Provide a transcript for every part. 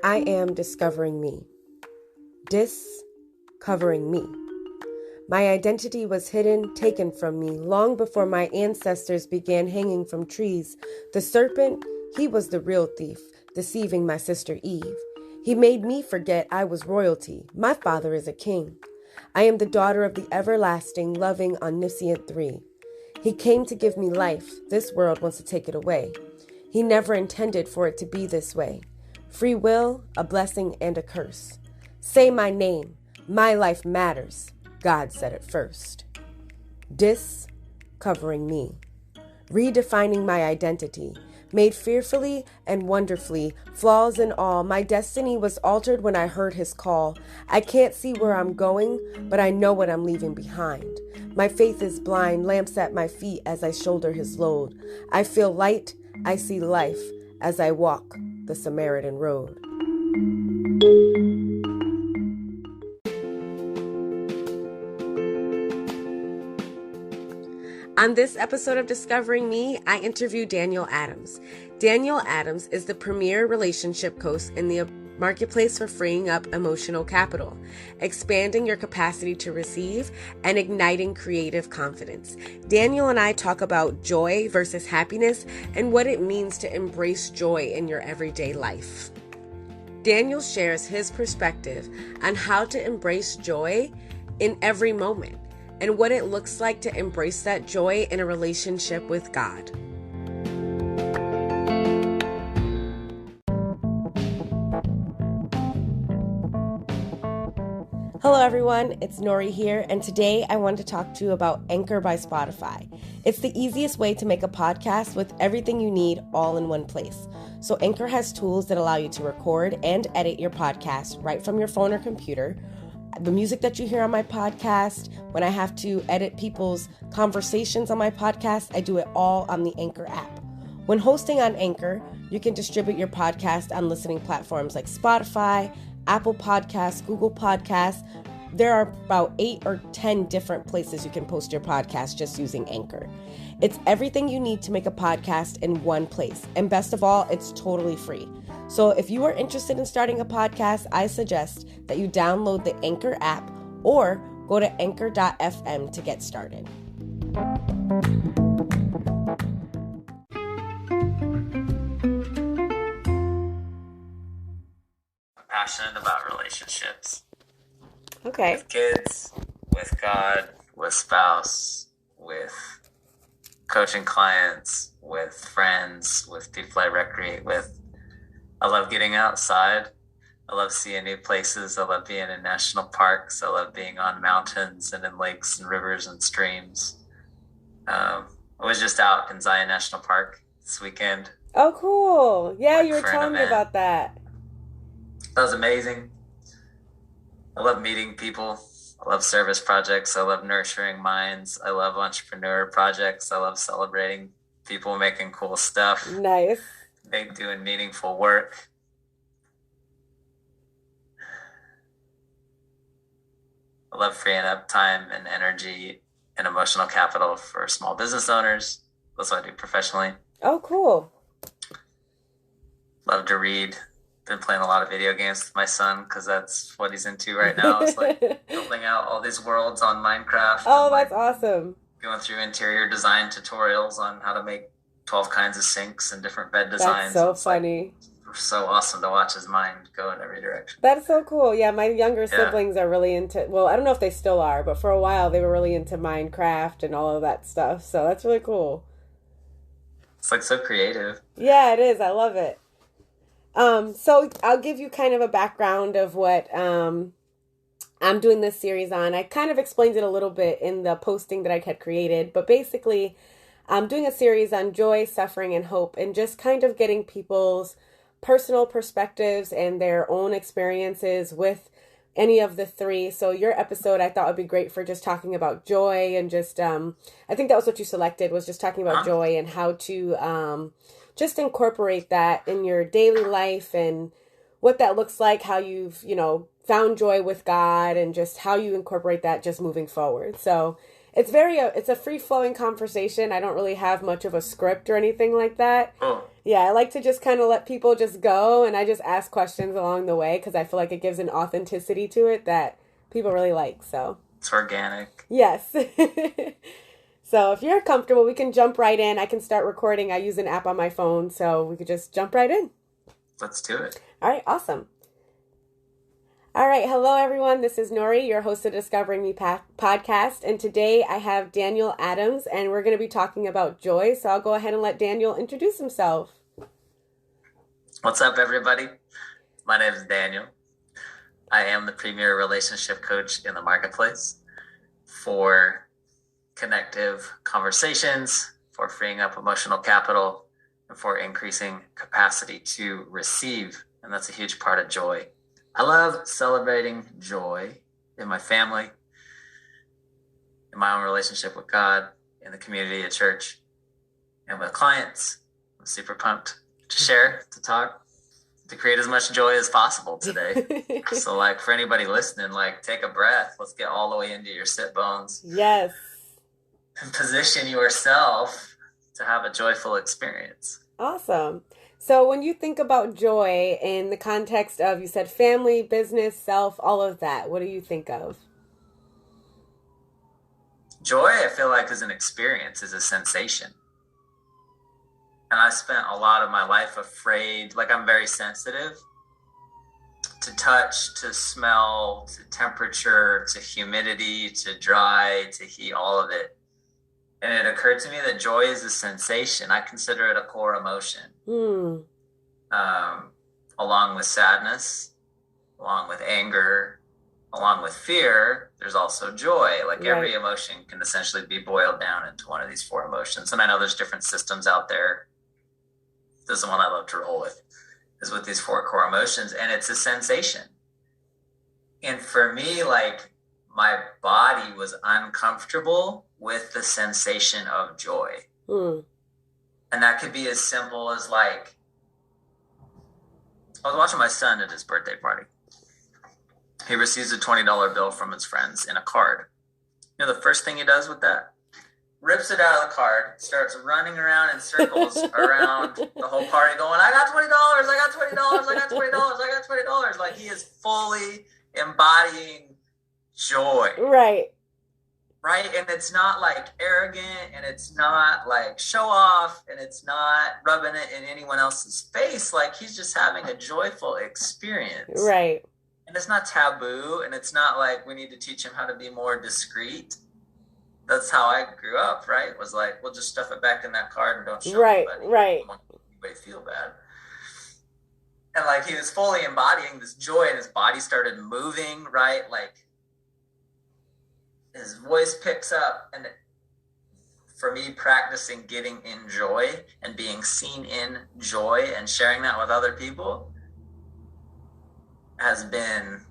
I am discovering me. Discovering me. My identity was hidden, taken from me, long before my ancestors began hanging from trees. The serpent, he was the real thief, deceiving my sister Eve. He made me forget I was royalty. My father is a king. I am the daughter of the everlasting, loving, omniscient three. He came to give me life. This world wants to take it away. He never intended for it to be this way. Free will, a blessing and a curse. Say my name. My life matters. God said it first. Discovering me. Redefining my identity. Made fearfully and wonderfully, flaws and all, my destiny was altered when I heard his call. I can't see where I'm going, but I know what I'm leaving behind. My faith is blind, lamps at my feet as I shoulder his load. I feel light, I see life as I walk the Samaritan road. On this episode of Discovering Me, I interview Daniel Adams. Daniel Adams is the premier relationship coach in the marketplace for freeing up emotional capital, expanding your capacity to receive, and igniting creative confidence. Daniel and I talk about joy versus happiness and what it means to embrace joy in your everyday life. Daniel shares his perspective on how to embrace joy in every moment, and what it looks like to embrace that joy in a relationship with God. Hello everyone, it's Nori here, and today I wanted to talk to you about Anchor by Spotify. It's the easiest way to make a podcast with everything you need all in one place. So Anchor has tools that allow you to record and edit your podcast right from your phone or computer. The music that you hear on my podcast, when I have to edit people's conversations on my podcast, I do it all on the Anchor app. When hosting on Anchor, you can distribute your podcast on listening platforms like Spotify, Apple Podcasts, Google Podcasts. There are about 8 or 10 different places you can post your podcast just using Anchor. It's everything you need to make a podcast in one place. And best of all, it's totally free. So if you are interested in starting a podcast, I suggest that you download the Anchor app or go to anchor.fm to get started. I'm passionate about relationships. Okay. With kids, with God, with spouse, with coaching clients, with friends, with people I recreate with. I love getting outside. I love seeing new places. I love being in national parks. I love being on mountains and in lakes and rivers and streams. I was just out in Zion National Park this weekend. Oh, cool. Yeah, you were telling me about that. That was amazing. I love meeting people. I love service projects. I love nurturing minds. I love entrepreneur projects. I love celebrating people making cool stuff. Nice. Doing meaningful work. I love freeing up time and energy and emotional capital for small business owners. That's what I do professionally. Oh, cool. Love to read. Been playing a lot of video games with my son because that's what he's into right now. It's like building out all these worlds on Minecraft. Oh, that's awesome. Going through interior design tutorials on how to make 12 kinds of sinks and different bed designs. That's so funny. So awesome to watch his mind go in every direction. That's so cool. Yeah, my younger siblings are really into, well, I don't know if they still are, but for a while they were really into Minecraft and all of that stuff. So that's really cool. It's like so creative. Yeah, it is. I love it. So I'll give you kind of a background of what I'm doing this series on. I kind of explained it a little bit in the posting that I had created, but basically I'm doing a series on joy, suffering, and hope, and just kind of getting people's personal perspectives and their own experiences with any of the three. So your episode I thought would be great for just talking about joy and just, I think that was what you selected, was just talking about joy and how to just incorporate that in your daily life and what that looks like, how you've, found joy with God and just how you incorporate that just moving forward. So it's a free-flowing conversation. I don't really have much of a script or anything like that. Oh. Yeah, I like to just kind of let people just go, and I just ask questions along the way because I feel like it gives an authenticity to it that people really like. So, It's organic. yes. So, if you're comfortable, we can jump right in. I can start recording. I use an app on my phone, so we could just jump right in. Let's do it. All right, awesome. All right, hello everyone. This is Nori, your host of Discovering Me podcast, and today I have Daniel Adams, and we're going to be talking about joy. So I'll go ahead and let Daniel introduce himself. What's up, everybody? My name is Daniel. I am the premier relationship coach in the marketplace for connective conversations, for freeing up emotional capital, and for increasing capacity to receive. And that's a huge part of joy. I love celebrating joy in my family, in my own relationship with God, in the community at church, and with clients. I'm super pumped to share, to talk, to create as much joy as possible today. So like for anybody listening, like take a breath. Let's get all the way into your sit bones. Yes. And position yourself to have a joyful experience. Awesome. So when you think about joy in the context of, you said family, business, self, all of that, what do you think of? Joy, I feel like, is an experience, is a sensation. And I spent a lot of my life afraid, like I'm very sensitive to touch, to smell, to temperature, to humidity, to dry, to heat, all of it. And it occurred to me that joy is a sensation. I consider it a core emotion. Along with sadness, along with anger, along with fear, there's also joy. Like every emotion can essentially be boiled down into one of these four emotions. And I know there's different systems out there. This is the one I love to roll with, is with these four core emotions. And it's a sensation. And for me, like my body was uncomfortable with the sensation of joy. And that could be as simple as like, I was watching my son at his birthday party. He receives a $20 bill from his friends in a card. You know the first thing he does with that? Rips it out of the card, starts running around in circles around the whole party going, I got $20, I got $20, I got $20, I got $20. Like he is fully embodying joy. Right. And it's not like arrogant, and it's not like show off, and it's not rubbing it in anyone else's face. Like he's just having a joyful experience. Right. And it's not taboo, and it's not like we need to teach him how to be more discreet. That's how I grew up, right? It was like, we'll just stuff it back in that card and don't show anybody. Right. Don't want anybody feel bad. And like he was fully embodying this joy, and his body started moving, right? Like his voice picks up, and for me, practicing getting in joy and being seen in joy and sharing that with other people has been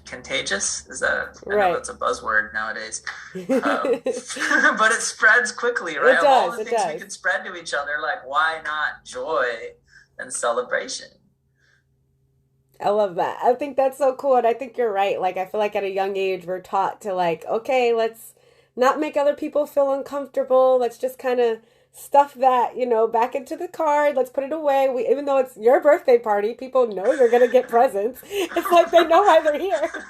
contagious. Is that, I know that's a buzzword nowadays, but it spreads quickly, right? It does, of all the things we can spread to each other, like why not joy and celebration? I love that. I think that's so cool. And I think you're right. Like, I feel like at a young age, we're taught to like, okay, let's not make other people feel uncomfortable. Let's just kind of stuff that, back into the card. Let's put it away. Even though it's your birthday party, people know you're going to get presents. It's like they know why they're here.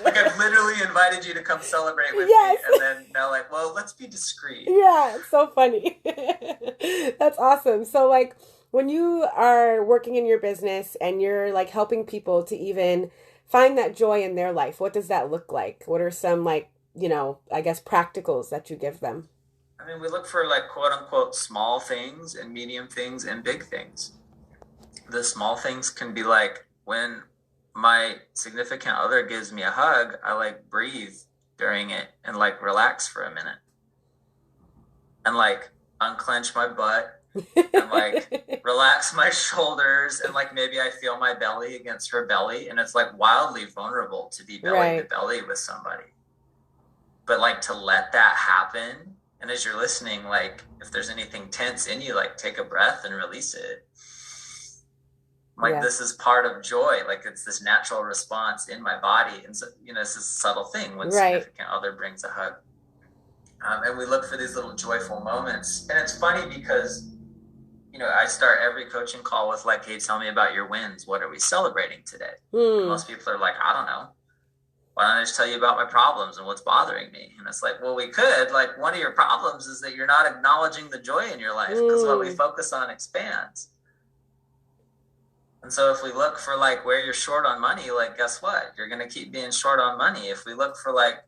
Like I've literally invited you to come celebrate with me. And then now like, well, let's be discreet. Yeah, it's so funny. That's awesome. So like, when you are working in your business and you're like helping people to even find that joy in their life, what does that look like? What are some like, I guess practicals that you give them? I mean, we look for like quote unquote small things and medium things and big things. The small things can be like when my significant other gives me a hug, I like breathe during it and like relax for a minute and like unclench my butt and like relax my shoulders, and like maybe I feel my belly against her belly, and it's like wildly vulnerable to be belly to belly with somebody. But like to let that happen, and as you're listening, like if there's anything tense in you, like take a breath and release it. Like this is part of joy. Like it's this natural response in my body, and so it's this subtle thing when significant other brings a hug. And we look for these little joyful moments, and it's funny because I start every coaching call with like, hey, tell me about your wins. What are we celebrating today? And Mm. most people are like, I don't know. Why don't I just tell you about my problems and what's bothering me? And it's like, well, we could. Like, one of your problems is that you're not acknowledging the joy in your life, because what we focus on expands. And so if we look for like where you're short on money, like, guess what? You're going to keep being short on money. If we look for like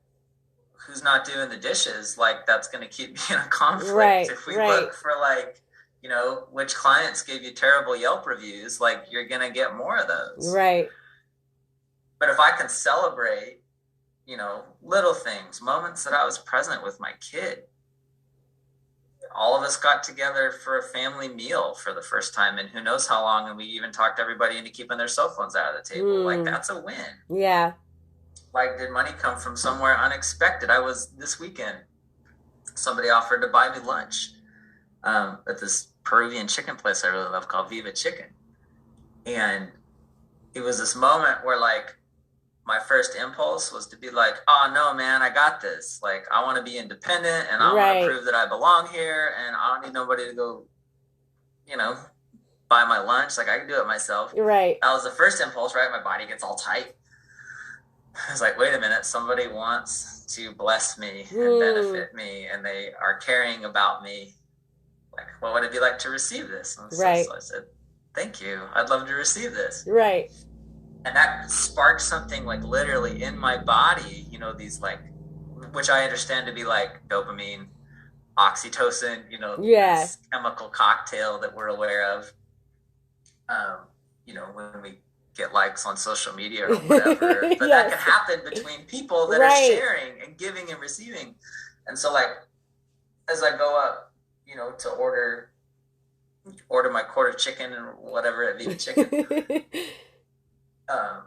who's not doing the dishes, like, that's going to keep being a conflict. Right, If we right. look for like, which clients gave you terrible Yelp reviews, like, you're going to get more of those. Right. But if I can celebrate, little things, moments that I was present with my kid. All of us got together for a family meal for the first time in who knows how long, and we even talked everybody into keeping their cell phones out of the table. Like, that's a win. Yeah. Like, did money come from somewhere unexpected? This weekend, somebody offered to buy me lunch at this Peruvian chicken place I really love called Viva Chicken. And it was this moment where, like, my first impulse was to be like, oh, no, man, I got this. Like, I want to be independent, and I want to prove that I belong here, and I don't need nobody to go, buy my lunch. Like, I can do it myself. Right. That was the first impulse, right? My body gets all tight. I was like, wait a minute, somebody wants to bless me and benefit me, and they are caring about me. Like, what would it be like to receive this? And so I said, thank you. I'd love to receive this. Right. And that sparked something, like, literally in my body, these, like, which I understand to be like dopamine, oxytocin, this chemical cocktail that we're aware of, when we get likes on social media or whatever. But that can happen between people that are sharing and giving and receiving. And so, like, as I go up, to order my quarter chicken and whatever at Viva Chicken, I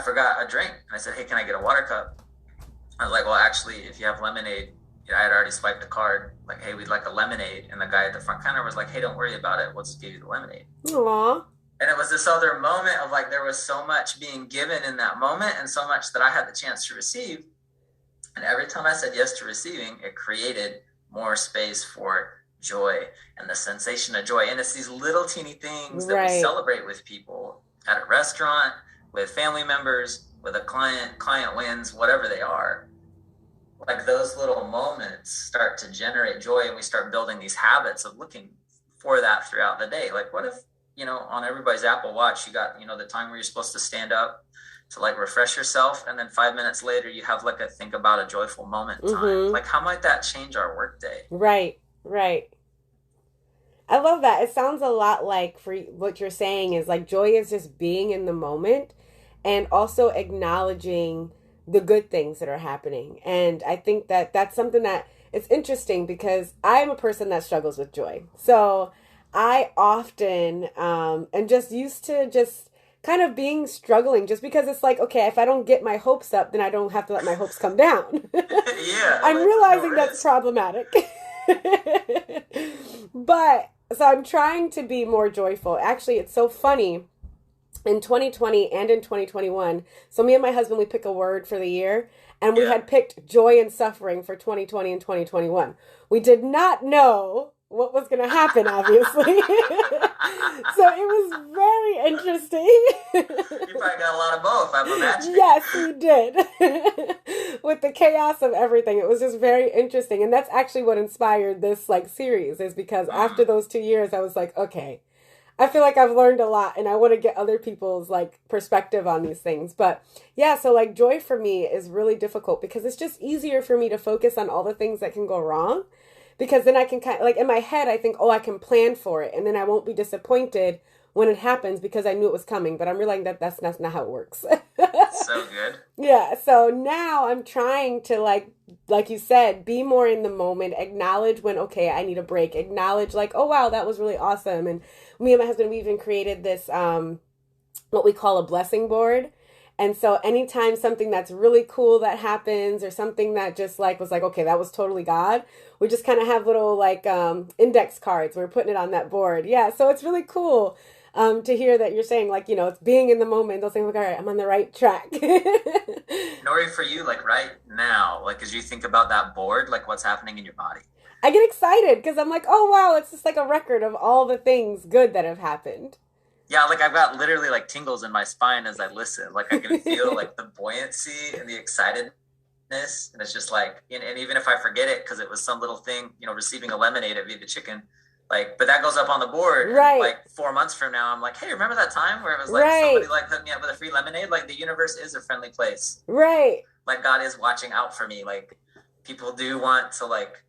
forgot a drink, and I said, hey, can I get a water cup? I was like, well, actually, if you have lemonade, I had already swiped a card, like, hey, we'd like a lemonade. And the guy at the front counter was like, hey, don't worry about it, we'll just give you the lemonade. Aww. And it was this other moment of, like, there was so much being given in that moment, and so much that I had the chance to receive. And every time I said yes to receiving, it created more space for joy and the sensation of joy. And it's these little teeny things that we celebrate with people at a restaurant, with family members, with a client wins, whatever they are. Like, those little moments start to generate joy, and we start building these habits of looking for that throughout the day. Like, what if, on everybody's Apple Watch, you got, the time where you're supposed to stand up to, like, refresh yourself, and then 5 minutes later you have, like, a think about a joyful moment time. Like, how might that change our workday? Right. I love that. It sounds a lot like, for what you're saying is, like, joy is just being in the moment and also acknowledging the good things that are happening. And I think that that's something that it's interesting, because I'm a person that struggles with joy. So I often am just used to just kind of struggling, just because it's like, okay, if I don't get my hopes up, then I don't have to let my hopes come down. I'm realizing that's problematic. But so I'm trying to be more joyful. Actually, it's so funny. In 2020 and in 2021, so me and my husband, we pick a word for the year, and we had picked joy and suffering for 2020 and 2021. We did not know what was going to happen, obviously. So it was very interesting. You probably got a lot of both, I'm imagining. Yes, we did. With the chaos of everything, it was just very interesting. And that's actually what inspired this, like, series, is because after those 2 years, I was like, okay, I feel like I've learned a lot, and I want to get other people's, like, perspective on these things. But yeah, so, like, joy for me is really difficult, because it's just easier for me to focus on all the things that can go wrong, because then I can kind of, like, in my head, I think, oh, I can plan for it, and then I won't be disappointed when it happens because I knew it was coming. But I'm realizing that that's not how it works. So good. Yeah. So now I'm trying to, like you said, be more in the moment, acknowledge when, okay, I need a break, acknowledge, like, oh, wow, that was really awesome. And me and my husband, we even created this, what we call a blessing board. And so anytime something that's really cool that happens, or something that just, like, was like, okay, that was totally God, we just kind of have little, like, index cards. We're putting it on that board. Yeah. So it's really cool to hear that you're saying, like, it's being in the moment. They'll say, like, all right, I'm on the right track. Nori, for you, like, right now, like, as you think about that board, like, what's happening in your body? I get excited because I'm like, oh wow, it's just like a record of all the things good that have happened. Yeah, like I've got literally like tingles in my spine as I listen. Like I can feel like the buoyancy and the excitedness. And it's just like, and even if I forget it because it was some little thing, receiving a lemonade at Viva Chicken, like, but that goes up on the board. And Right. like 4 months from now, I'm like, hey, remember that time where it was like Right. somebody like hooked me up with a free lemonade? Like the universe is a friendly place. Right. Like God is watching out for me. Like people do want to like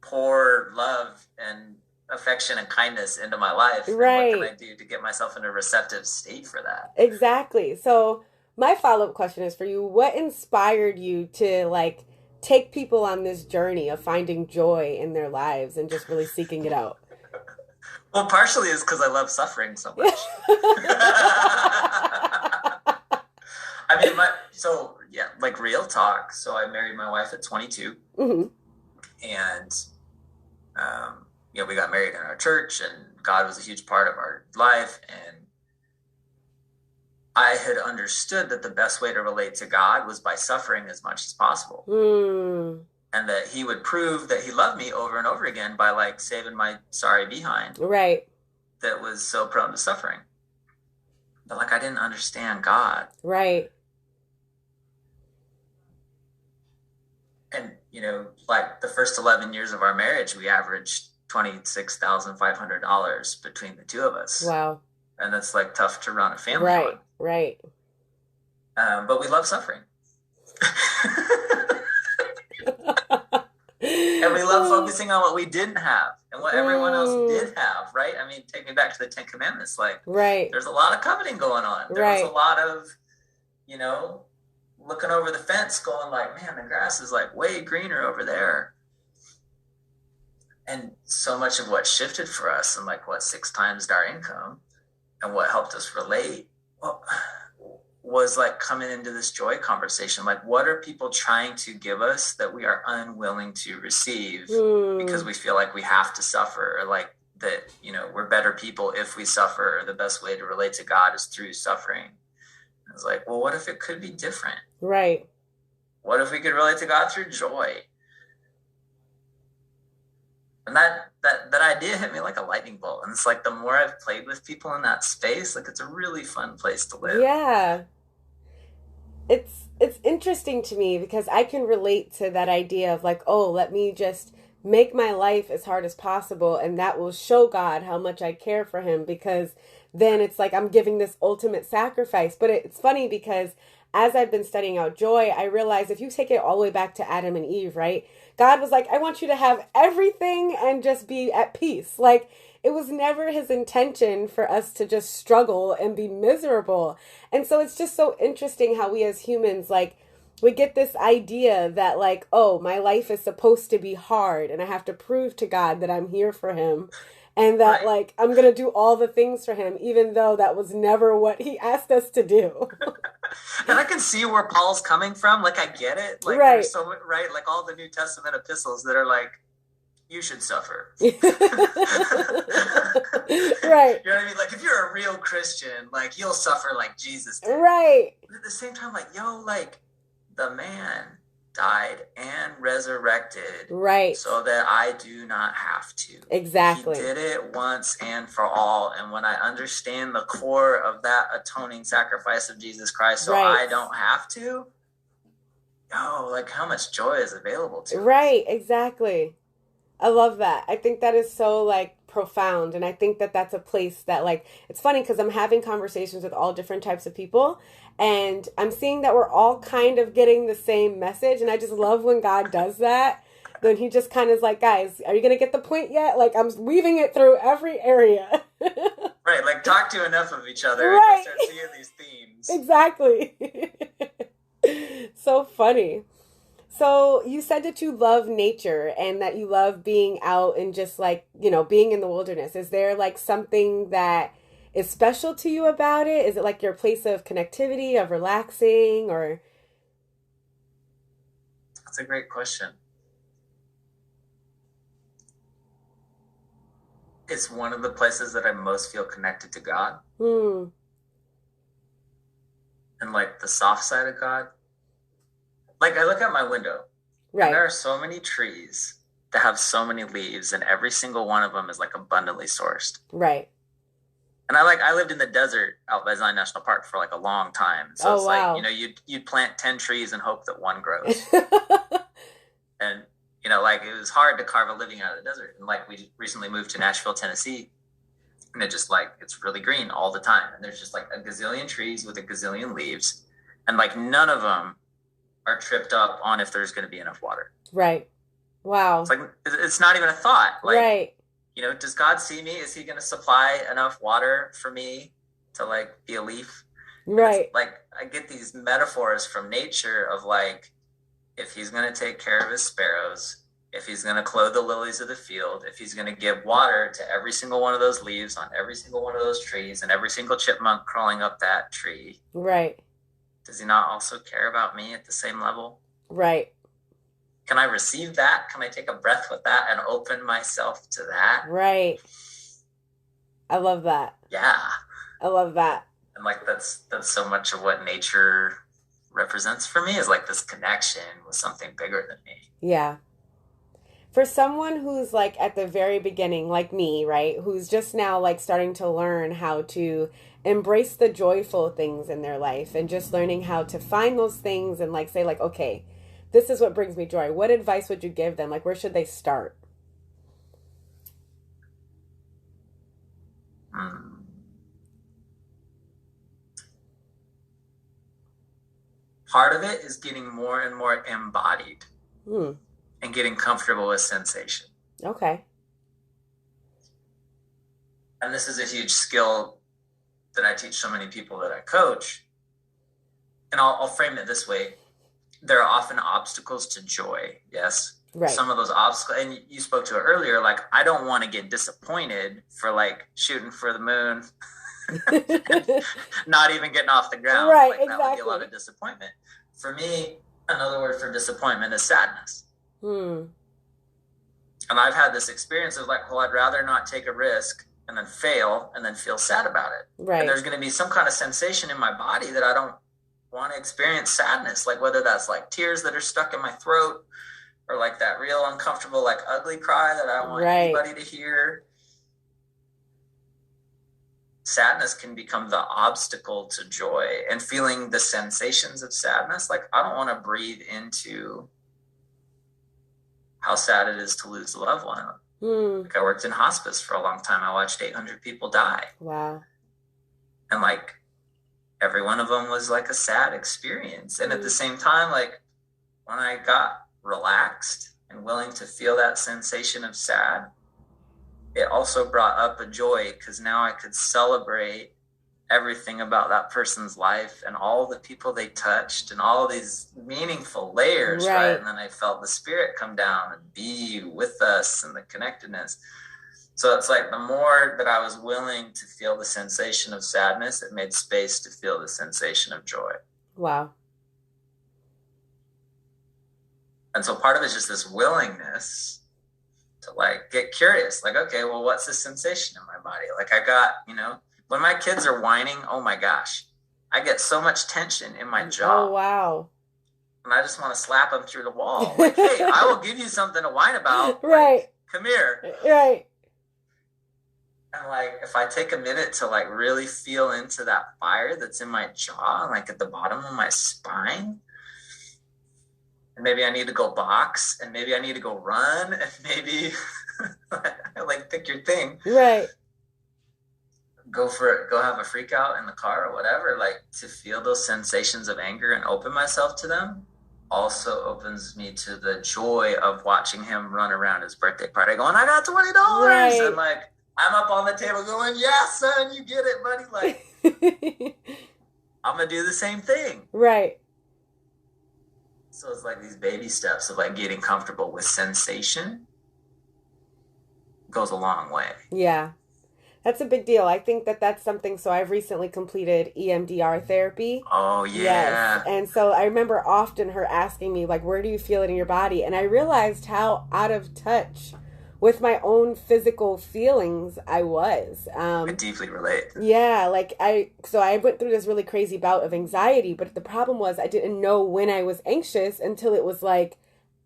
pour love and affection and kindness into my life. Right. And what can I do to get myself in a receptive state for that? Exactly. So my follow-up question is for you. What inspired you to like take people on this journey of finding joy in their lives and just really seeking it out? Well, partially is because I love suffering so much. I mean, like real talk. So I married my wife at 22. Mm-hmm. And we got married in our church, and God was a huge part of our life. And I had understood that the best way to relate to God was by suffering as much as possible. And that he would prove that he loved me over and over again by like saving my sorry behind. Right. That was so prone to suffering. But like I didn't understand God. Right. And, like the first 11 years of our marriage, we averaged $26,500 between the two of us. Wow. And that's like tough to run a family right, on. Right. But we love suffering. And we love focusing on what we didn't have and what everyone else did have, right? I mean, take me back to the 10 Commandments. Like, right. There's a lot of coveting going on. There was a lot of, looking over the fence going like, man, the grass is like way greener over there. And so much of what shifted for us and like 6 times our income and what helped us relate was like coming into this joy conversation. Like, what are people trying to give us that we are unwilling to receive because we feel like we have to suffer, or like that, we're better people if we suffer, or the best way to relate to God is through suffering. I was like, well, what if it could be different? Right. What if we could relate to God through joy? And that idea hit me like a lightning bolt. And it's like, the more I've played with people in that space, like it's a really fun place to live. Yeah. It's interesting to me because I can relate to that idea of like, oh, let me just make my life as hard as possible, and that will show God how much I care for him, because then it's like I'm giving this ultimate sacrifice. But it's funny because as I've been studying out joy, I realize if you take it all the way back to Adam and Eve, right? God was like, I want you to have everything and just be at peace. Like, it was never his intention for us to just struggle and be miserable. And so it's just so interesting how we as humans, like, we get this idea that like, oh, my life is supposed to be hard and I have to prove to God that I'm here for him. And that, like, I'm going to do all the things for him, even though that was never what he asked us to do. And I can see where Paul's coming from. Like, I get it. Like, right. There's so, right? Like, all the New Testament epistles that are like, you should suffer. Right. You know what I mean? Like, if you're a real Christian, like, you'll suffer like Jesus did. Right. But at the same time, like, like, the man died and resurrected, right, so that I do not have to. Exactly. He did it once and for all. And when I understand the core of that atoning sacrifice of Jesus Christ, so I don't have to, like, how much joy is available to us. Right, exactly. I love that. I think that is so like profound. And I think that that's a place that, like, it's funny because I'm having conversations with all different types of people, and I'm seeing that we're all kind of getting the same message. And I just love when God does that. Then he just kind of is like, guys, are you going to get the point yet? Like, I'm weaving it through every area. Right. Like, talk to enough of each other right. and start seeing these themes. Exactly. So funny. So you said that you love nature and that you love being out and just like, being in the wilderness. Is there like something that is special to you about it? Is it like your place of connectivity, of relaxing, or? That's a great question. It's one of the places that I most feel connected to God. And like the soft side of God. Like, I look out my window, right, and there are so many trees that have so many leaves, and every single one of them is like abundantly sourced. Right. And I lived in the desert out by Zion National Park for like a long time. So it's wow. like, you know, you'd plant 10 trees and hope that one grows. And, you know, like it was hard to carve a living out of the desert. And like we recently moved to Nashville, Tennessee, and it just like, it's really green all the time. And there's just like a gazillion trees with a gazillion leaves. And like none of them are tripped up on if there's going to be enough water. Right. Wow. It's like, it's not even a thought. Like, right. You know, does God see me? Is he going to supply enough water for me to like be a leaf? Right. Like I get these metaphors from nature of like, if he's going to take care of his sparrows, if he's going to clothe the lilies of the field, if he's going to give water to every single one of those leaves on every single one of those trees and every single chipmunk crawling up that tree. Right. Does he not also care about me at the same level? Right. Can I receive that? Can I take a breath with that and open myself to that? Right. I love that. Yeah. I love that. And like that's so much of what nature represents for me is like this connection with something bigger than me. Yeah. For someone who's like at the very beginning, like me, right? Who's just now like starting to learn how to embrace the joyful things in their life and just learning how to find those things and like say like, okay, this is what brings me joy. What advice would you give them? Like, where should they start? Part of it is getting more and more embodied and getting comfortable with sensation. Okay. And this is a huge skill that I teach so many people that I coach. And I'll frame it this way. There are often obstacles to joy. Yes. Right. Some of those obstacles, and you spoke to it earlier, like, I don't want to get disappointed for like shooting for the moon, not even getting off the ground. Right. Like, that would be a lot of disappointment. For me, another word for disappointment is sadness. And I've had this experience of like, well, I'd rather not take a risk and then fail and then feel sad about it. Right. And there's going to be some kind of sensation in my body that I don't want to experience sadness, like whether that's like tears that are stuck in my throat or like that real uncomfortable, like ugly cry that I don't want anybody to hear. Sadness can become the obstacle to joy, and feeling the sensations of sadness. Like I don't want to breathe into how sad it is to lose a loved one. Like I worked in hospice for a long time. I watched 800 people die. Wow. And like every one of them was like a sad experience. And at the same time, like when I got relaxed and willing to feel that sensation of sad, it also brought up a joy because now I could celebrate everything about that person's life and all the people they touched and all these meaningful layers, right? And then I felt the Spirit come down and be with us and the connectedness. So it's like the more that I was willing to feel the sensation of sadness, it made space to feel the sensation of joy. Wow. And so part of it is just this willingness to like get curious, like, okay, well, what's the sensation in my body? Like I got, you know, when my kids are whining, oh my gosh, I get so much tension in my jaw. Oh, wow. And I just want to slap them through the wall. Like, hey, I will give you something to whine about. Right. Like, come here. Right. And like, if I take a minute to like really feel into that fire that's in my jaw, like at the bottom of my spine, and maybe I need to go box, and maybe I need to go run, and maybe like pick your thing. Right. Go for it, go have a freak out in the car or whatever, like to feel those sensations of anger and open myself to them also opens me to the joy of watching him run around his birthday party going, I got $20. Right. And like, I'm up on the table going, yeah, son, you get it, buddy. Like, I'm going to do the same thing. Right. So it's like these baby steps of like getting comfortable with sensation goes a long way. Yeah. That's a big deal. I think that that's something. So I've recently completed EMDR therapy. Oh, yeah. Yes. And so I remember often her asking me, like, where do you feel it in your body? And I realized how out of touch with my own physical feelings I was. I deeply relate. Yeah. Like I went through this really crazy bout of anxiety, but the problem was I didn't know when I was anxious until it was like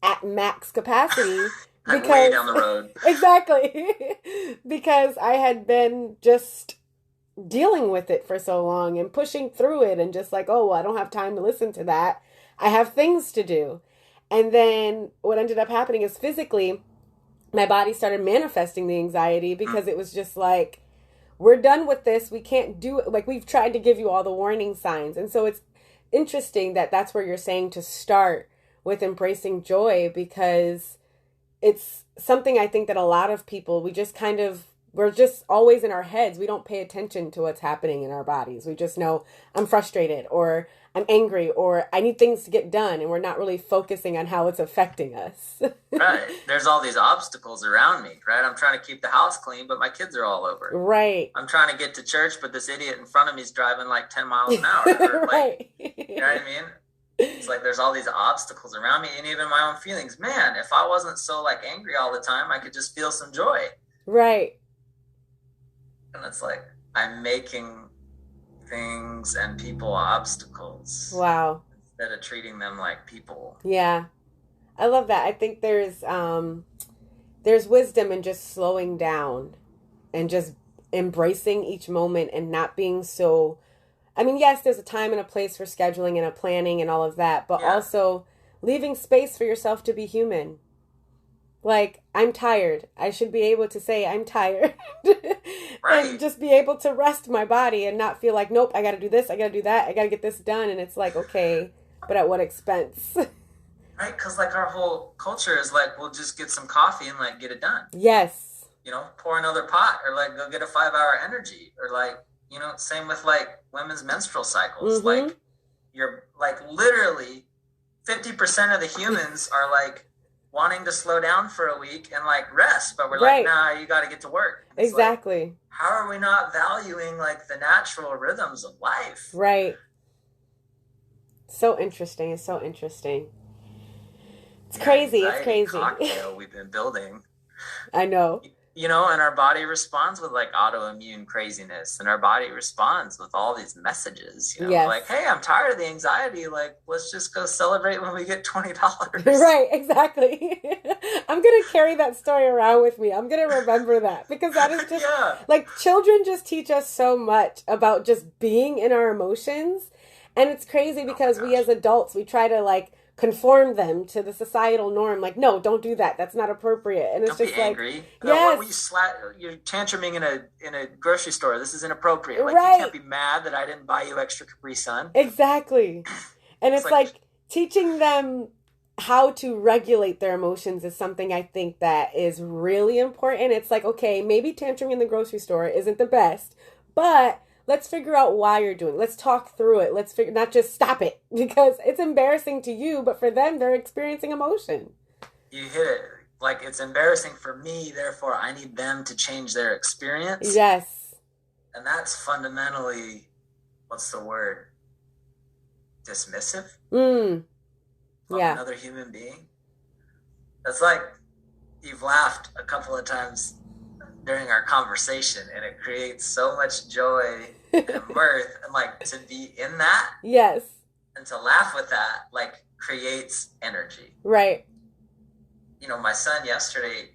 at max capacity. Like way down the road. Exactly. Because I had been just dealing with it for so long and pushing through it and just like, oh, well, I don't have time to listen to that. I have things to do. And then what ended up happening is physically, my body started manifesting the anxiety because it was just like, we're done with this. We can't do it. Like, we've tried to give you all the warning signs. And so it's interesting that that's where you're saying to start with embracing joy, because it's something I think that a lot of people, we're just always in our heads. We don't pay attention to what's happening in our bodies. We just know I'm frustrated or I'm angry or I need things to get done. And we're not really focusing on how it's affecting us. Right. There's all these obstacles around me, right? I'm trying to keep the house clean, but my kids are all over. Right. I'm trying to get to church, but this idiot in front of me is driving like 10 miles an hour. Or right. You know what I mean? It's like there's all these obstacles around me and even my own feelings. Man, if I wasn't so like angry all the time, I could just feel some joy. Right. And it's like I'm making things and people obstacles. Wow. Instead of treating them like people. Yeah. I love that. I think there's wisdom in just slowing down and just embracing each moment and not being so, I mean, yes, there's a time and a place for scheduling and a planning and all of that, but also leaving space for yourself to be human. Like, I'm tired. I should be able to say I'm tired. Right. And just be able to rest my body and not feel like, nope, I got to do this, I got to do that, I got to get this done. And it's like, okay, but at what expense? Right? Because like our whole culture is like, we'll just get some coffee and like get it done. Yes. You know, pour another pot or like go get a 5-hour energy or like, you know, same with like women's menstrual cycles. Mm-hmm. Like you're like literally 50% of the humans are like wanting to slow down for a week and like rest, but we're like, nah, you got to get to work. It's exactly. Like, how are we not valuing like the natural rhythms of life? Right. So interesting. It's so interesting. It's crazy. It's crazy. Cocktail we've been building. I know. You know, and our body responds with like autoimmune craziness, and our body responds with all these messages, you know, like, hey, I'm tired of the anxiety. Like, let's just go celebrate when we get $20. Right, exactly. I'm going to carry that story around with me. I'm going to remember that because that is just like children just teach us so much about just being in our emotions. And it's crazy because we as adults, we try to like conform them to the societal norm. Like, no, don't do that. That's not appropriate. And it's don't just be like, angry. Yes. What were you're tantruming in a grocery store. This is inappropriate. Like, right. You can't be mad that I didn't buy you extra Capri Sun. Exactly. And it's like teaching them how to regulate their emotions is something I think that is really important. It's like, okay, maybe tantruming in the grocery store isn't the best, but let's figure out why you're doing it. Let's talk through it. Let's not just stop it because it's embarrassing to you, but for them, they're experiencing emotion. You hit it. Like, it's embarrassing for me, therefore I need them to change their experience. Yes. And that's fundamentally, what's the word? Dismissive? Of another human being. That's like, you've laughed a couple of times during our conversation, and it creates so much joy and mirth, and like to be in that, yes, and to laugh with that, like creates energy. Right. You know, my son yesterday,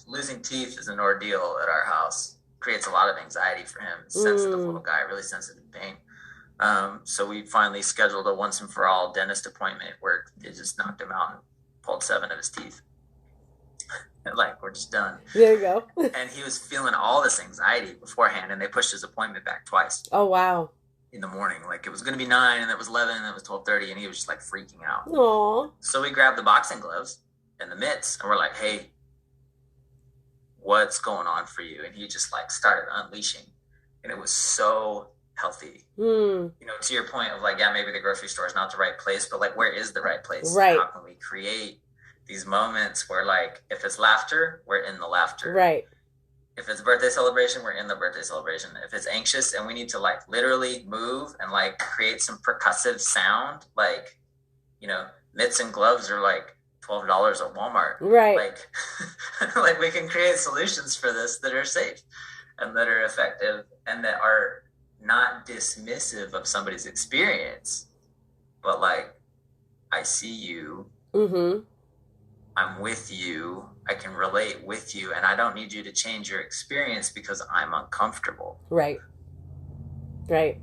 losing teeth is an ordeal at our house. Creates a lot of anxiety for him. Sensitive little guy, really sensitive to pain. So we finally scheduled a once and for all dentist appointment where they just knocked him out and pulled 7 of his teeth. And like, we're just done. There you go. And he was feeling all this anxiety beforehand, and they pushed his appointment back twice. Oh, wow. In the morning. Like, it was going to be 9, and it was 11, and it was 12:30, and he was just like freaking out. Aww. So we grabbed the boxing gloves and the mitts, and we're like, hey, what's going on for you? And he just like started unleashing, and it was so healthy. You know, to your point of like, yeah, maybe the grocery store is not the right place, but like, where is the right place? Right. How can we create these moments where like, if it's laughter, we're in the laughter. Right. If it's birthday celebration, we're in the birthday celebration. If it's anxious and we need to like literally move and like create some percussive sound, like, you know, mitts and gloves are like $12 at Walmart. Right. Like, like we can create solutions for this that are safe and that are effective and that are not dismissive of somebody's experience, but like, I see you. I'm with you. I can relate with you, and I don't need you to change your experience because I'm uncomfortable. Right. Right.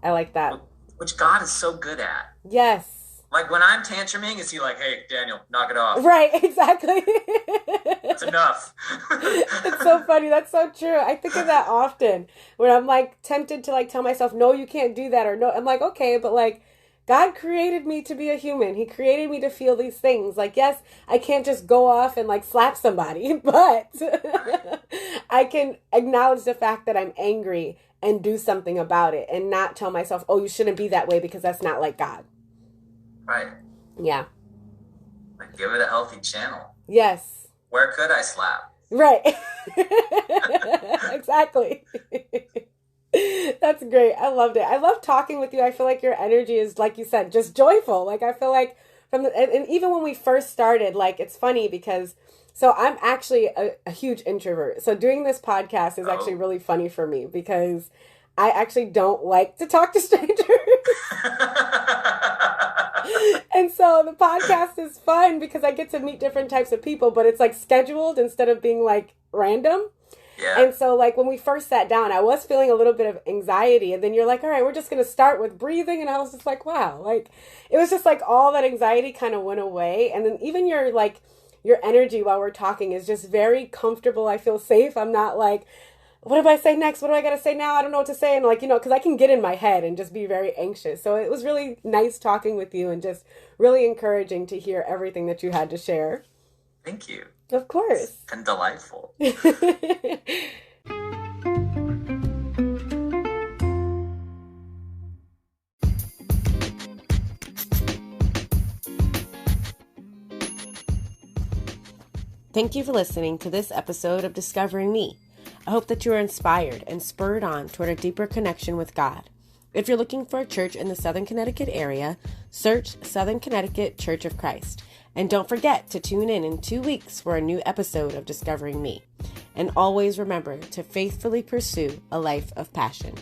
I like that. Which God is so good at. Yes. Like when I'm tantruming, is he like, hey, Daniel, knock it off? Right, exactly. That's enough. It's so funny. That's so true. I think of that often when I'm like tempted to like tell myself, no, you can't do that. Or no, I'm like, okay, but like God created me to be a human. He created me to feel these things. Like, yes, I can't just go off and like slap somebody, but I can acknowledge the fact that I'm angry and do something about it and not tell myself, oh, you shouldn't be that way because that's not like God. Right. Yeah. Like give it a healthy channel. Yes. Where could I slap? Right. Exactly. That's great. I loved it. I love talking with you. I feel like your energy is, like you said, just joyful. Like I feel like and even when we first started, like it's funny because so I'm actually a huge introvert. So doing this podcast is actually really funny for me because I actually don't like to talk to strangers. And so the podcast is fun because I get to meet different types of people, but it's like scheduled instead of being like random. Yeah. And so like when we first sat down, I was feeling a little bit of anxiety, and then you're like, all right, we're just going to start with breathing. And I was just like, wow, like it was just like all that anxiety kind of went away. And then even your energy while we're talking is just very comfortable. I feel safe. I'm not like, what do I say next? What do I got to say now? I don't know what to say. And like, because I can get in my head and just be very anxious. So it was really nice talking with you and just really encouraging to hear everything that you had to share. Thank you. Of course. It's been delightful. Thank you for listening to this episode of Discovering Me. I hope that you are inspired and spurred on toward a deeper connection with God. If you're looking for a church in the Southern Connecticut area, search Southern Connecticut Church of Christ. And don't forget to tune in 2 weeks for a new episode of Discovering Me. And always remember to faithfully pursue a life of passion.